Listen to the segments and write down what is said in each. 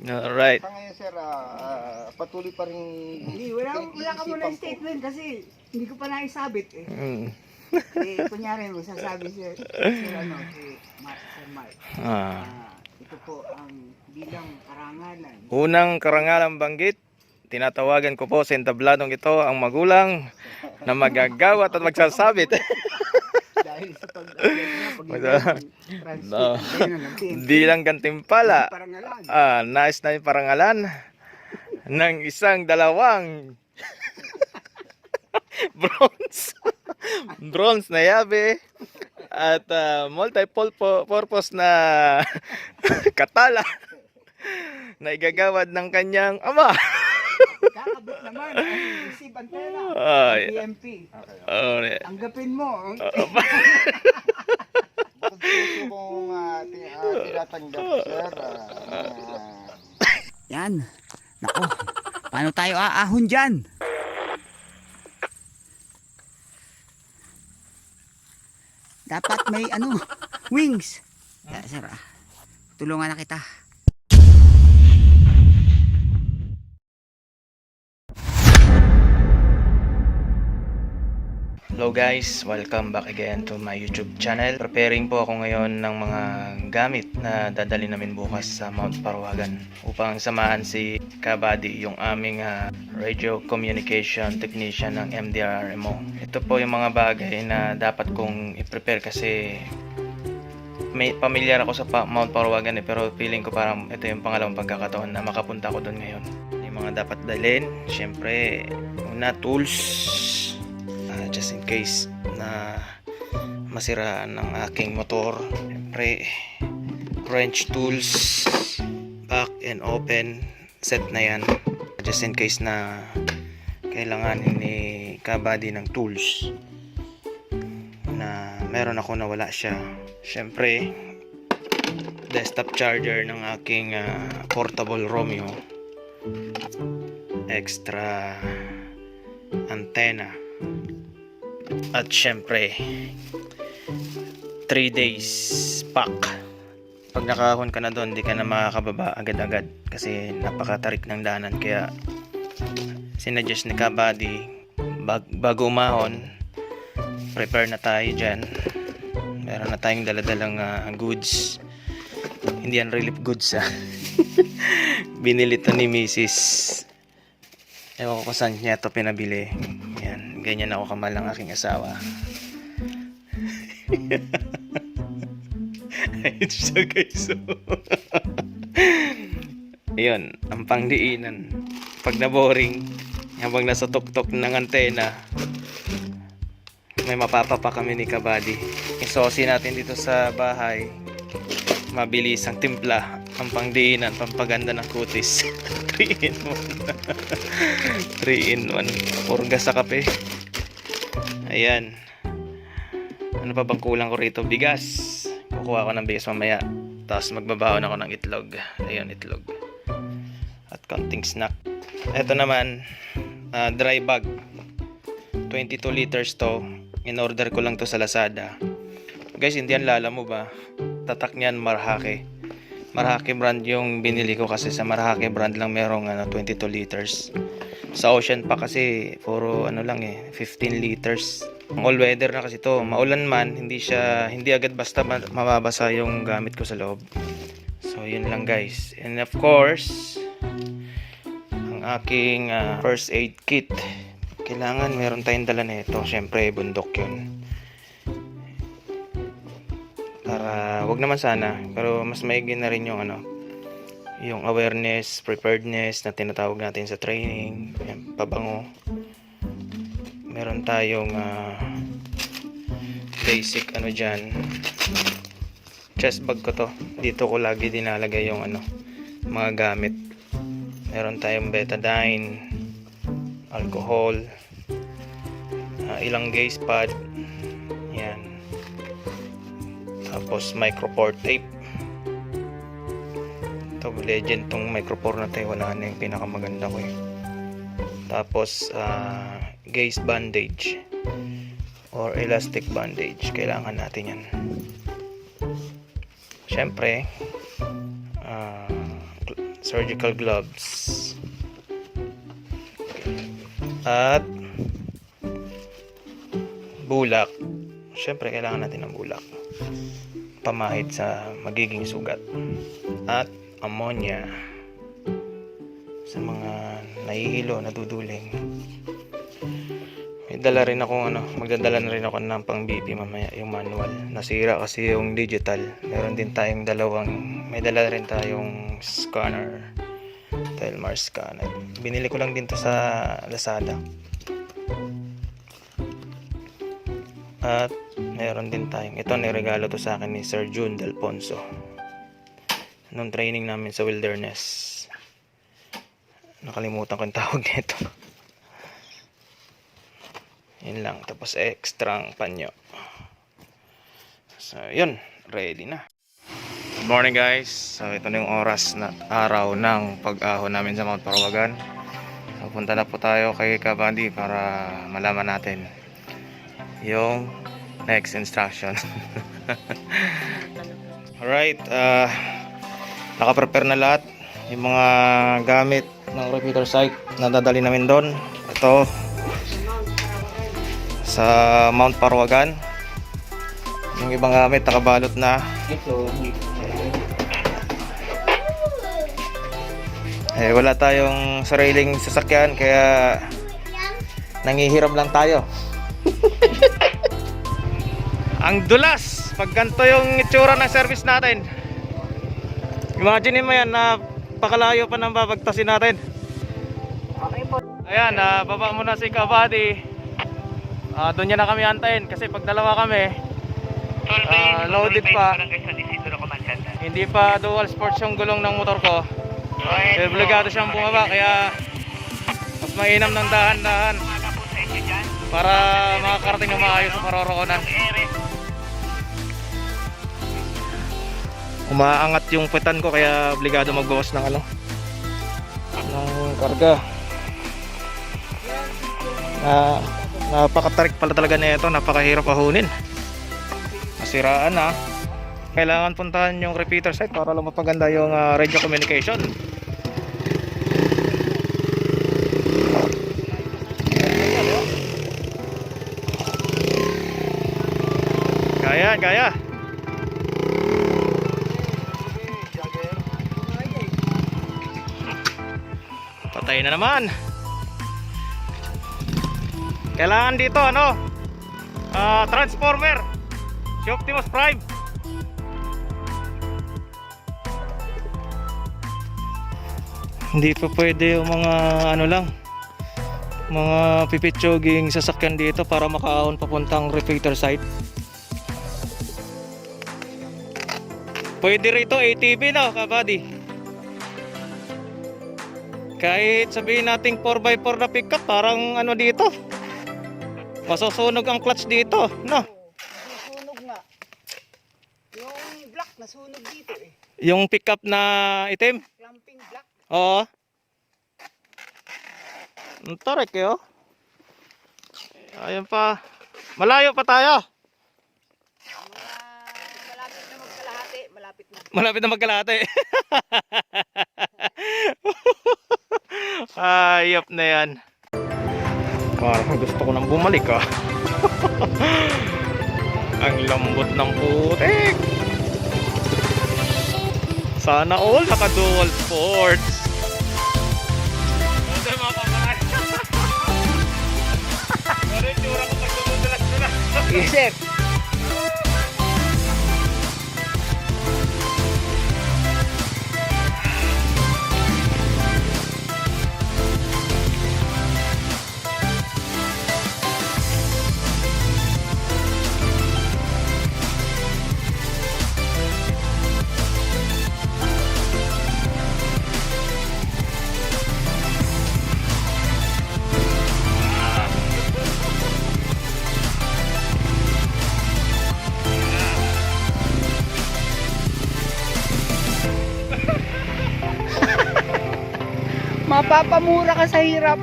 Alright. Sa ngayon sir, patuloy pa rin. Hindi, wala ka muna statement kasi hindi ko pa naisabit eh. Kunyari mo, sasabi si Sir Mark. Ito po ang bilang karangalan. Unang karangalang banggit, tinatawagan ko po sa entabladong ito ang magulang na magagawat at magsasabit. Dahil sa pag-translate Bilang gantimpala, parangalan. nais na yung parangalan ng isang dalawang bronze na yabe at multi-purpose na katala na igagawad ng kanyang ama. Kakabit naman ang receive ang pera. PMP. Tanggapin mo. Bukod sa kung tinatanggap sir. Yan. Nako. Paano tayo aahon dyan? Dapat may wings. Sir, tulungan na kita. Hello guys, welcome back again to my YouTube channel. Preparing po ako ngayon ng mga gamit na dadali namin bukas sa Mount Parawagan upang samahan si Kabady, yung aming radio communication technician ng MDRRMO. Ito po yung mga bagay na dapat kong i-prepare kasi may pamilyar ako sa Mount Parawagan pero feeling ko parang ito yung pangalawang pagkakataon na makapunta ko doon ngayon. Yung mga dapat dalhin, syempre, una tools. Just in case na masiraan ng aking motor, siyempre wrench tools, back and open set na yan, just in case na kailanganin ni Kabady ng tools na meron ako na wala siya. Siyempre desktop charger ng aking portable Romeo, extra antenna, at syempre 3 days pack. Pag nakahon ka na doon, di ka na makakababa agad-agad kasi napakatarik ng daanan. Kaya sinuggest ni Kabady, bago umahon, prepare na tayo dyan. Meron na tayong daladalang goods. Hindi yan relief goods binili to ni Mrs. Ewan ko saan niya ito pinabili. Yan, ganyan ako kamahal ng aking asawa. Ayun siya guys. Ayun, ang pangdiinan. Pag na-boring, habang nasa tuktok ng antena, may mapapapa kami ni Kabady. Isosi natin dito sa bahay. Mabilis ang timpla, ang pangdiinan, pampaganda ng kutis. 3 in 1. 3 in 1. Purga sa kape. Ayan. Ano pa bang kulang ko rito? Bigas. Kukuha ko ng bigas mamaya. Tapos magbabaon ako ng itlog. Ayun, itlog. At konting snack. Ito naman, dry bag. 22 liters to. In-order ko lang to sa Lazada. Guys, hindi yan lala mo ba? Tatak niyan Marhake. Marhake brand yung binili ko kasi sa Marhake brand lang merong 22 liters. Sa Ocean pa kasi puro 15 liters. All weather na kasi to. Maulan man, hindi agad basta mababasa yung gamit ko sa loob. So yun lang guys. And of course, ang aking first aid kit. Kailangan meron tayong dala nito. Syempre bundok yun. Para wag naman sana, pero mas maigi na rin yung yung awareness, preparedness na tinatawag natin sa training. Yan, pabango. Meron tayong basic dyan. Chest bag ko to. Dito ko lagi dinalagay yung mga gamit. Meron tayong betadine, alcohol, ilang gauge pad. Yan. Tapos micropore tape. Ito legend tong micropore na tayo, wala na yung pinakamaganda ko Tapos gauze bandage or elastic bandage, kailangan natin yan. Syempre surgical gloves. At bulak. Siyempre, kailangan natin ng bulak. Pamahid sa magiging sugat. At ammonia. Sa mga nahihilo, naduduling. May dala rin ako, magdadala na rin ako ng pang BP mamaya, yung manual. Nasira kasi yung digital. Meron din tayong may dala rin tayong scanner. Telmar scanner. Binili ko lang din to sa Lazada. At meron din tayong, ito niregalo to sa akin ni Sir June Delponso nung training namin sa wilderness. Nakalimutan ko yung tawag nito. Yun lang. Tapos extrang panyo. So yun, ready na. Good morning guys. So ito na yung oras na araw ng pag-ahon namin sa Mount Parawagan. So punta na po tayo kay Kabady para malaman natin yung next instruction. Alright, naka-prepare na lahat yung mga gamit ng repeater site na dadali namin doon. Ito sa Mount Parawagan. Yung ibang gamit nakabalot na. Wala tayong sariling sasakyan kaya nangihiram lang tayo. Ang dulas pag ganito yung itsura ng service natin. Imagine mo yan, napakalayo pa ng babagtasin natin. Okay po. Ayan, baba muna si Kabady. Doon niya na kami antayin kasi pag dalawa kami, loaded pa. Hindi pa dual sports yung gulong ng motor ko. Obligado siyang bumaba kaya mas mainam ng dahan-dahan para makakarating na maayos sa paroroonan. Umaangat yung puwetan ko kaya obligado magbawas ng ng karga. Napakatarik pala talaga nito, napakahirap ahunin. Masiraan na. Kailangan puntahan yung repeater site para lang mapaganda yung radio communication. Kaya. Patay na naman. Kailangan dito transformer si Optimus Prime. Hindi pa pwede yung mga mga pipitsuging sasakyan dito para makaahon papuntang repeater site. Pwede rito ATV Kabady. Kahit sabihin nating 4x4 na pickup, parang dito. Masusunog ang clutch dito, Nasusunog nga. Yung black nasunog dito eh. Yung pickup na itim? Clamping black. Oo. Ang tarik Ayun pa. Malayo pa tayo. Malapit na magkalahati. Malapit na magkalahati. Ayop na yan. Parang gusto ko nang bumalik Ang lambot ng putik. Sana all naka-dual sports. Ano mga paparay? Ano yung tsura ko pag dumudulas-dulas? Isip. Mapapamura ka sa hirap.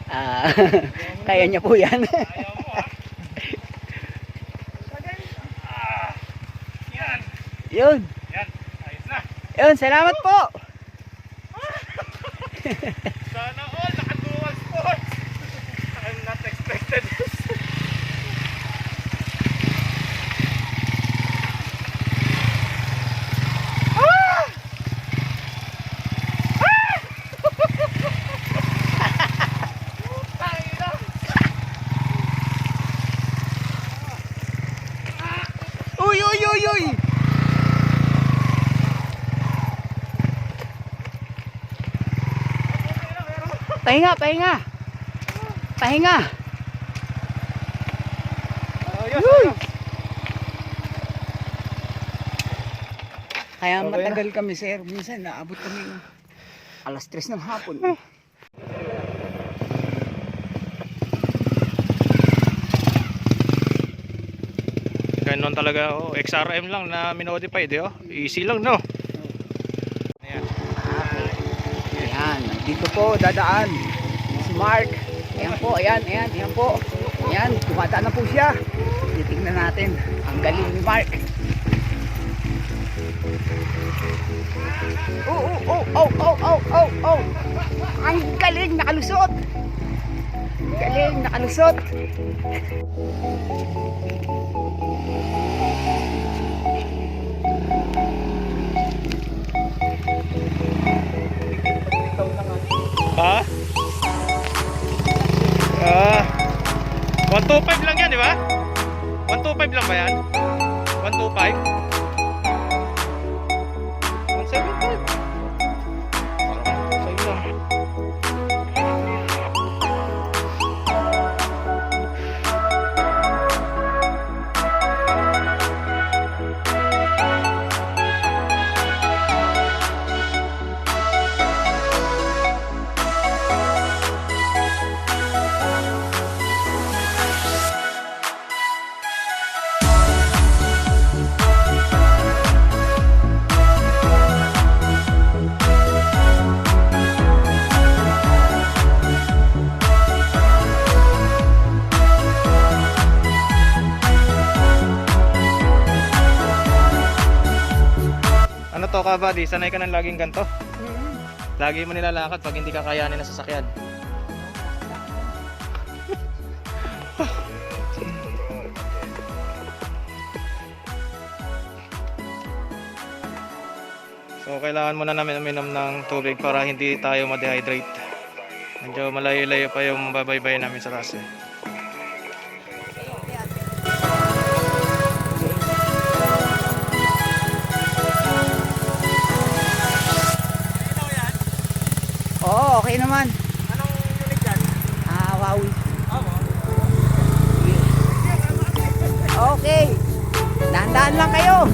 Ah, kaya niya po yan. Ayaw mo ha. Yan. Yun. Yan. Ayos na. Yun, salamat po. Sana all naka-dual sports. I'm not expected this. Uy, uy, uy, uy. Pahinga, pahinga. Pahinga. Ayos, Uy. ayos. Kaya Okay matagal kami, sir. Minsan naabot kami ng alas 3 ng hapon. Ganon talaga, oh. XRM lang na minodified, eh, oh. Easy lang, no? Ayan. Ayan, dito po dadaan si Mark. Ayan po, ayan, ayan, ayan po. Ayan, dumadaan na po siya. Titignan natin ang galing ni Mark. Oh, oh, oh, oh, oh, oh, oh, oh. Ang galing, nakalusot. Galing, nakalusot. Ha? 125 lang yan, di ba? 125 lang ba yan? 125? 175? Sa'yo lang. Ano to ka ba? Di sanay ka ng laging ganto? Lagi mo nilalakad pag hindi ka kayanin ng sasakyan. So kailangan muna namin uminom ng tubig para hindi tayo ma-dehydrate. Medyo malayo-layo pa yung babaybay namin sa taas, eh. Oo, okay naman. Anong unit yan? Wow. Okay. Dahan-dahan lang kayo.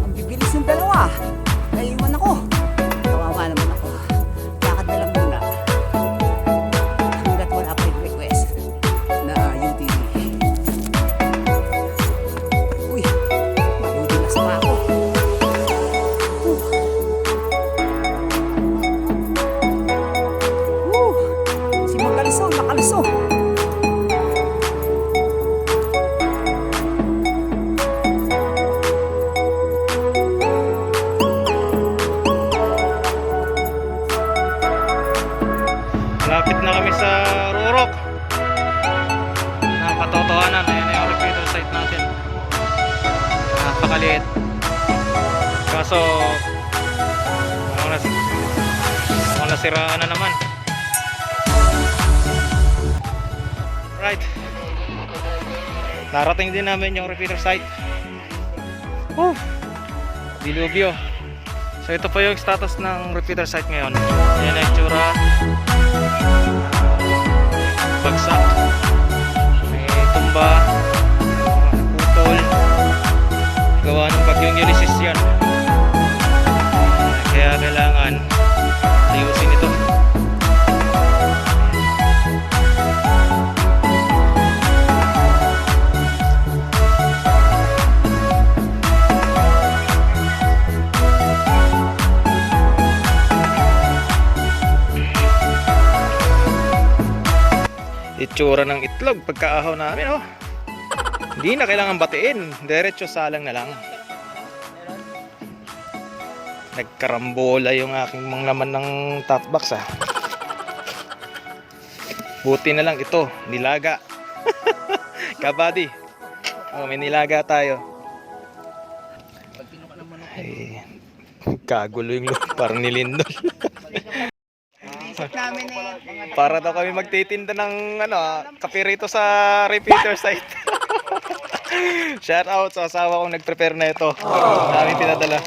Ang bibilis ng dalawa. Naiwan ako. Kawawa naman ako. Lakad na lang muna. Hanggat wala pa yung request na UTV. Uy, madudulas pa ako. Si Magaliso, nakaliso. Malapit na kami sa Rurok. Napatotohanan. Ayan na yung repeater site natin. Napakaliit. Kaso mga nasiraan na naman. Right. Narating din namin yung repeater site. Dilubyo. So ito po yung status ng repeater site ngayon. Ayan ang itsura. Bagsak, may tumba, naputol, gawa ng bagyong Ulysses yan, kaya kailangan ayusin ito. itsura ng itlog pagkaahaw namin, oh. Hindi na kailangan batiin, diretso salang na lang. Nagkarambola yung aking mga laman ng top box, ah. Buti na lang ito, nilaga. Kabady. Oh, may nilaga tayo. Ay, kagulo yung look, parang nilindol. Isip namin eh. Para daw kami magtitinda ng kape rito sa repeater site. Shout out sa asawa kong nag-prepare na ito. Namin pinadala.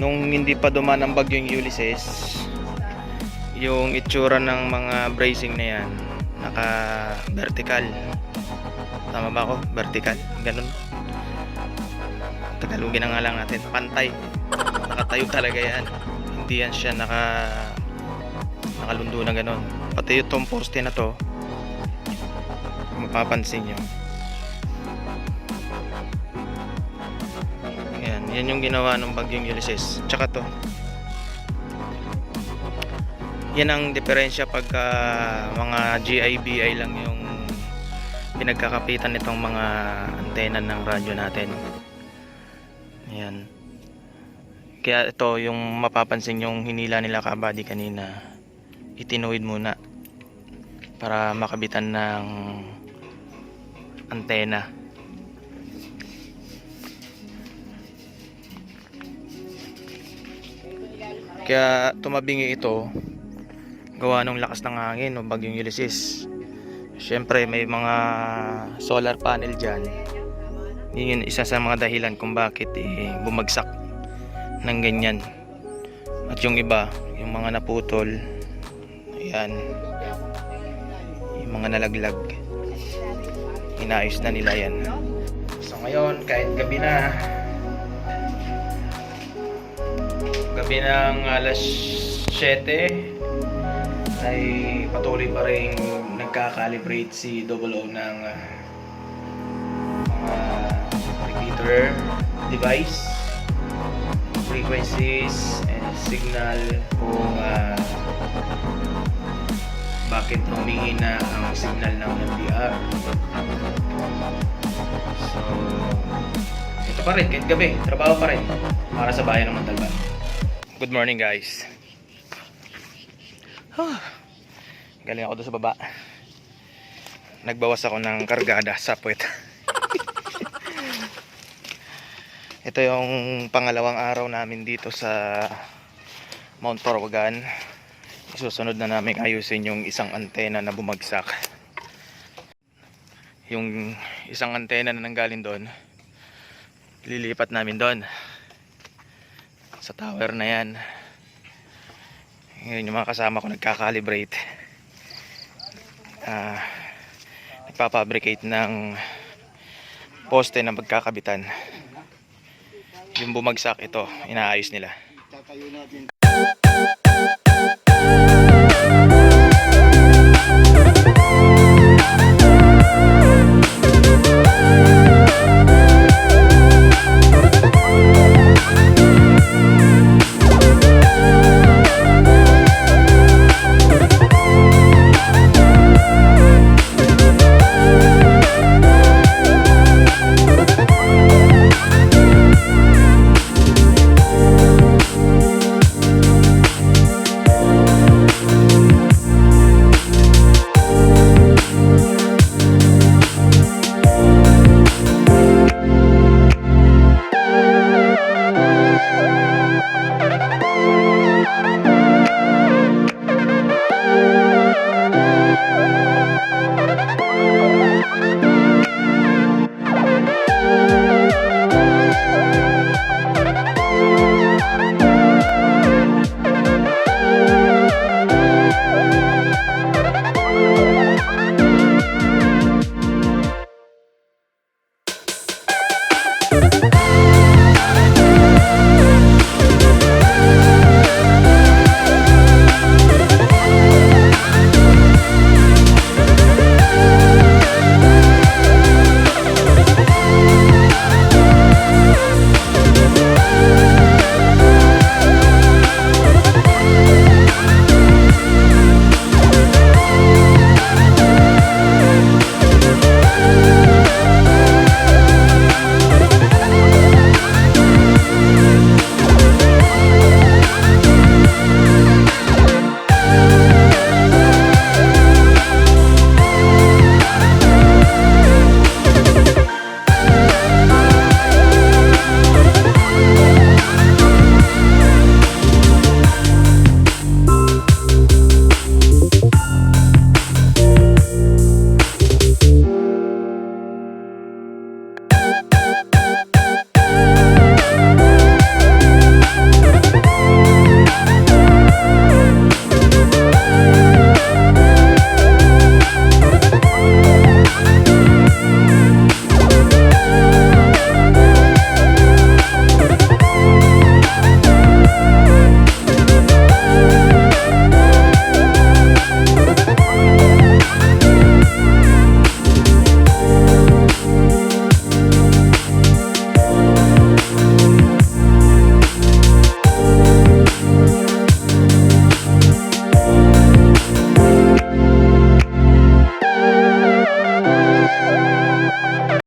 Nung hindi pa dumaan ang bagyong Ulysses, yung itsura ng mga bracing na yan naka vertical. Tama ba ako? Vertical, ganun. Tagalogin na nga lang natin, pantay. Nakatayo talaga yan, hindi yan siya nakalundo na ganun. Pati itong poste na to, mapapansin nyo, yan yung ginawa ng bagyong Ulysses. Tsaka to, yan ang diferensya pagka mga GIBI lang yung pinagkakapitan nitong mga antena ng radyo natin. Yan. Kaya ito yung mapapansin yung hinila nila kabady kanina, itinuwid muna para makabitan ng antena. Kaya tumabingi ito gawa ng lakas ng hangin o bagyong Ulysses. Syempre may mga solar panel dyan. Yun isa sa mga dahilan kung bakit bumagsak ng ganyan. At yung iba, yung mga naputol, ayan, yung mga nalaglag, inayos na nila yan. So ngayon, kahit gabi ng alas 7 ay patuloy pa rin nagka-calibrate si Double O ng mga repeater device, frequencies and signal kung bakit humihina ang signal ng MDR. So ito pa rin, kahit gabi, trabaho pa rin para sa bayan ng Montalban. Good morning guys. Galing ako doon sa baba. Nagbawas ako ng kargada sa puwet. Ito yung pangalawang araw namin dito sa Mount Parawagan. Isusunod na namin ayusin yung isang antena na bumagsak. Yung isang antena na nanggaling doon, lilipat namin doon sa tower na yan. Ngayon yung mga kasama ko nagkakalibrate, nagpapabricate ng poste na magkakabitan. Yung bumagsak, ito inaayos nila. Tatayo natin.